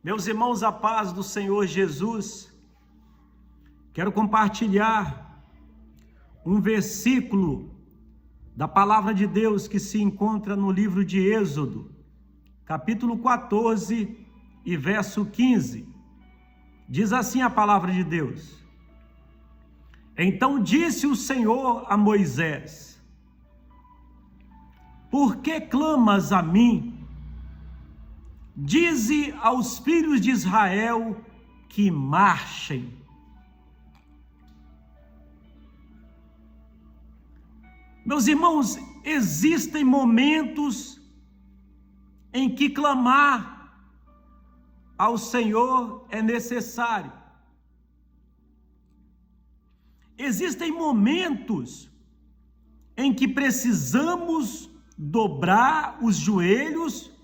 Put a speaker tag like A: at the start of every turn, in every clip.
A: Meus irmãos, a paz do Senhor Jesus, quero compartilhar um versículo da palavra de Deus que se encontra no livro de Êxodo, capítulo 14 e verso 15. Diz assim a palavra de Deus: Então disse o Senhor a Moisés: Por que clamas a mim? Dize aos filhos de Israel que marchem. Meus irmãos, existem momentos em que clamar ao Senhor é necessário. Existem momentos em que precisamos dobrar os joelhos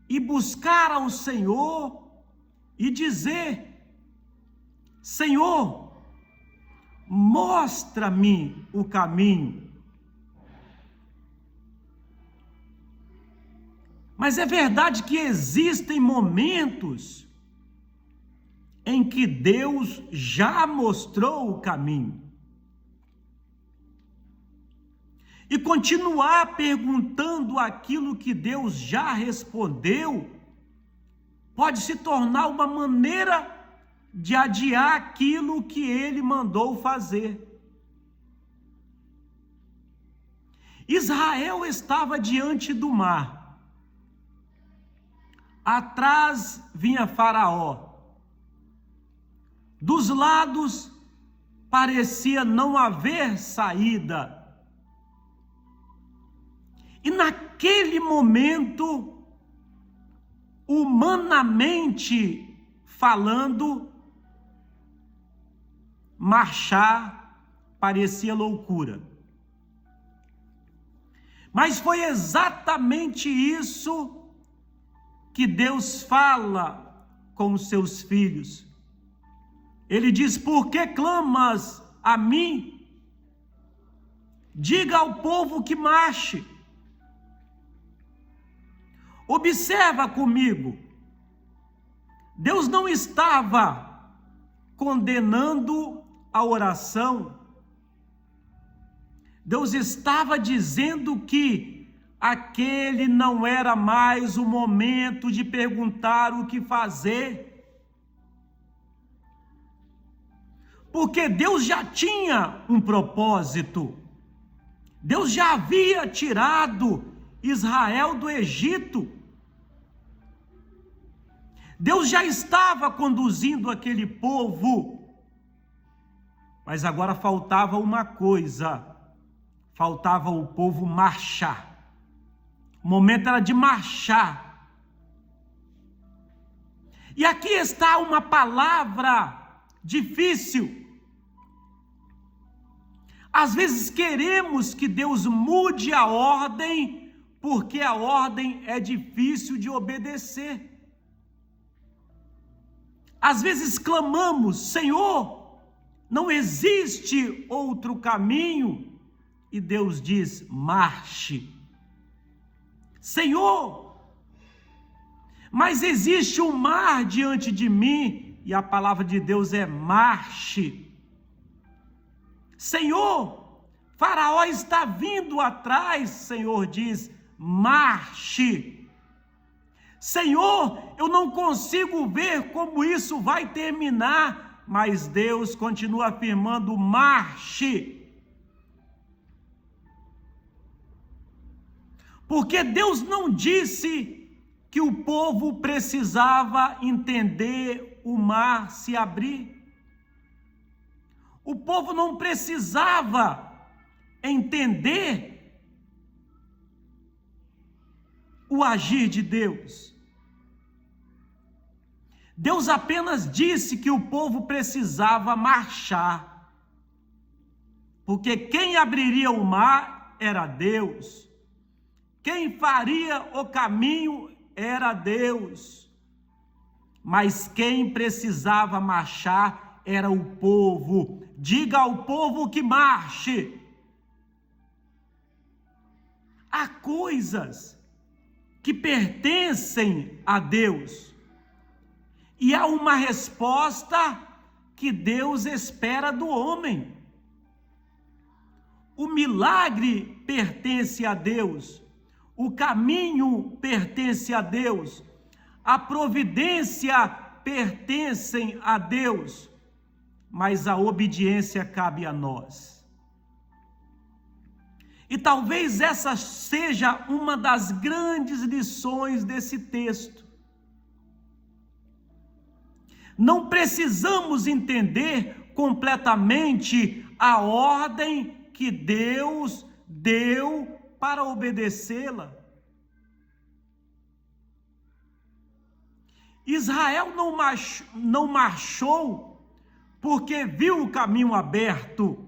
A: e buscar ao Senhor e dizer: Senhor, mostra-me o caminho. Mas é verdade que existem momentos em que Deus já mostrou o caminho. E continuar perguntando aquilo que Deus já respondeu pode se tornar uma maneira de adiar aquilo que Ele mandou fazer. Israel estava diante do mar. Atrás vinha Faraó. Dos lados parecia não haver saída. E naquele momento, humanamente falando, marchar parecia loucura. Mas foi exatamente isso que Deus fala com os seus filhos. Ele diz: Por que clamas a mim? Diga ao povo que marche. Observa comigo, Deus não estava condenando a oração. Deus estava dizendo que aquele não era mais o momento de perguntar o que fazer, porque Deus já tinha um propósito. Deus já havia tirado Israel do Egito. Deus já estava conduzindo aquele povo, mas agora faltava uma coisa: faltava o povo marchar. O momento era de marchar. E aqui está uma palavra difícil. Às vezes queremos que Deus mude a ordem, porque a ordem é difícil de obedecer. Às vezes clamamos: Senhor, não existe outro caminho. E Deus diz: marche. Senhor, mas existe um mar diante de mim. E a palavra de Deus é: marche. Senhor, Faraó está vindo atrás. Senhor diz: marche. Senhor, eu não consigo ver como isso vai terminar, mas Deus continua afirmando: marche. Porque Deus não disse que o povo precisava entender o mar se abrir. O povo não precisava entender o agir de Deus. Deus apenas disse que o povo precisava marchar, porque quem abriria o mar era Deus, quem faria o caminho era Deus, mas quem precisava marchar era o povo. Diga ao povo que marche. Há coisas que pertencem a Deus. E há uma resposta que Deus espera do homem. O milagre pertence a Deus, o caminho pertence a Deus, a providência pertencem a Deus, mas a obediência cabe a nós. E talvez essa seja uma das grandes lições desse texto. Não precisamos entender completamente a ordem que Deus deu para obedecê-la. Israel não marchou porque viu o caminho aberto.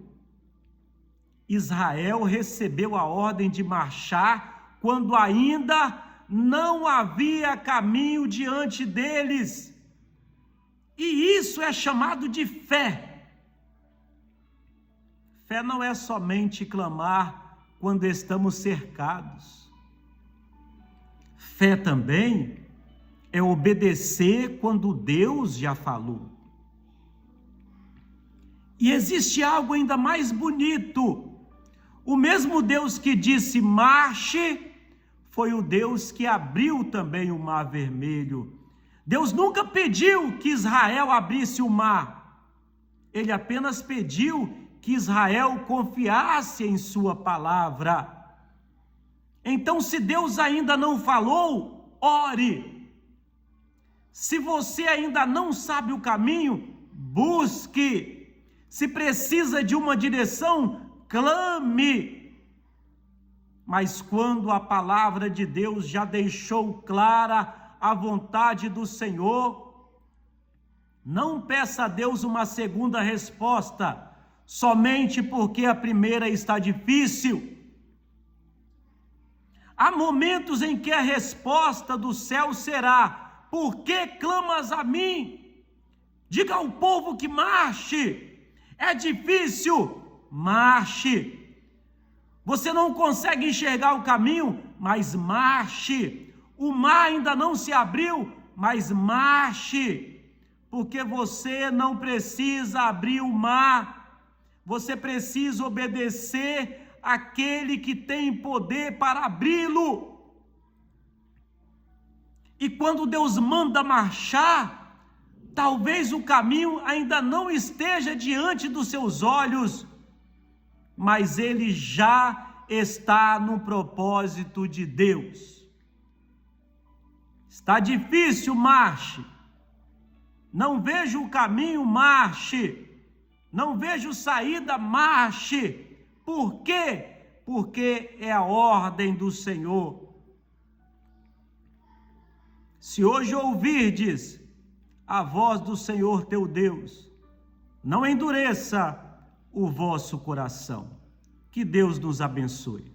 A: Israel recebeu a ordem de marchar quando ainda não havia caminho diante deles. E isso é chamado de fé. Fé não é somente clamar quando estamos cercados. Fé também é obedecer quando Deus já falou. E existe algo ainda mais bonito. O mesmo Deus que disse marche, foi o Deus que abriu também o Mar Vermelho. Deus nunca pediu que Israel abrisse o mar. Ele apenas pediu que Israel confiasse em sua palavra. Então, se Deus ainda não falou, ore. Se você ainda não sabe o caminho, busque. Se precisa de uma direção, clame. Mas quando a palavra de Deus já deixou clara a vontade do Senhor, não peça a Deus uma segunda resposta, somente porque a primeira está difícil. Há momentos em que a resposta do céu será: por que clamas a mim? Diga ao povo que marche. É difícil, marche. Você não consegue enxergar o caminho, mas marche. O mar ainda não se abriu, mas marche. Porque você não precisa abrir o mar. Você precisa obedecer àquele que tem poder para abri-lo. E quando Deus manda marchar, talvez o caminho ainda não esteja diante dos seus olhos, mas ele já está no propósito de Deus. Está difícil, marche. Não vejo o caminho, marche. Não vejo saída, marche. Por quê? Porque é a ordem do Senhor. Se hoje ouvirdes a voz do Senhor teu Deus, não endureça o vosso coração. Que Deus nos abençoe.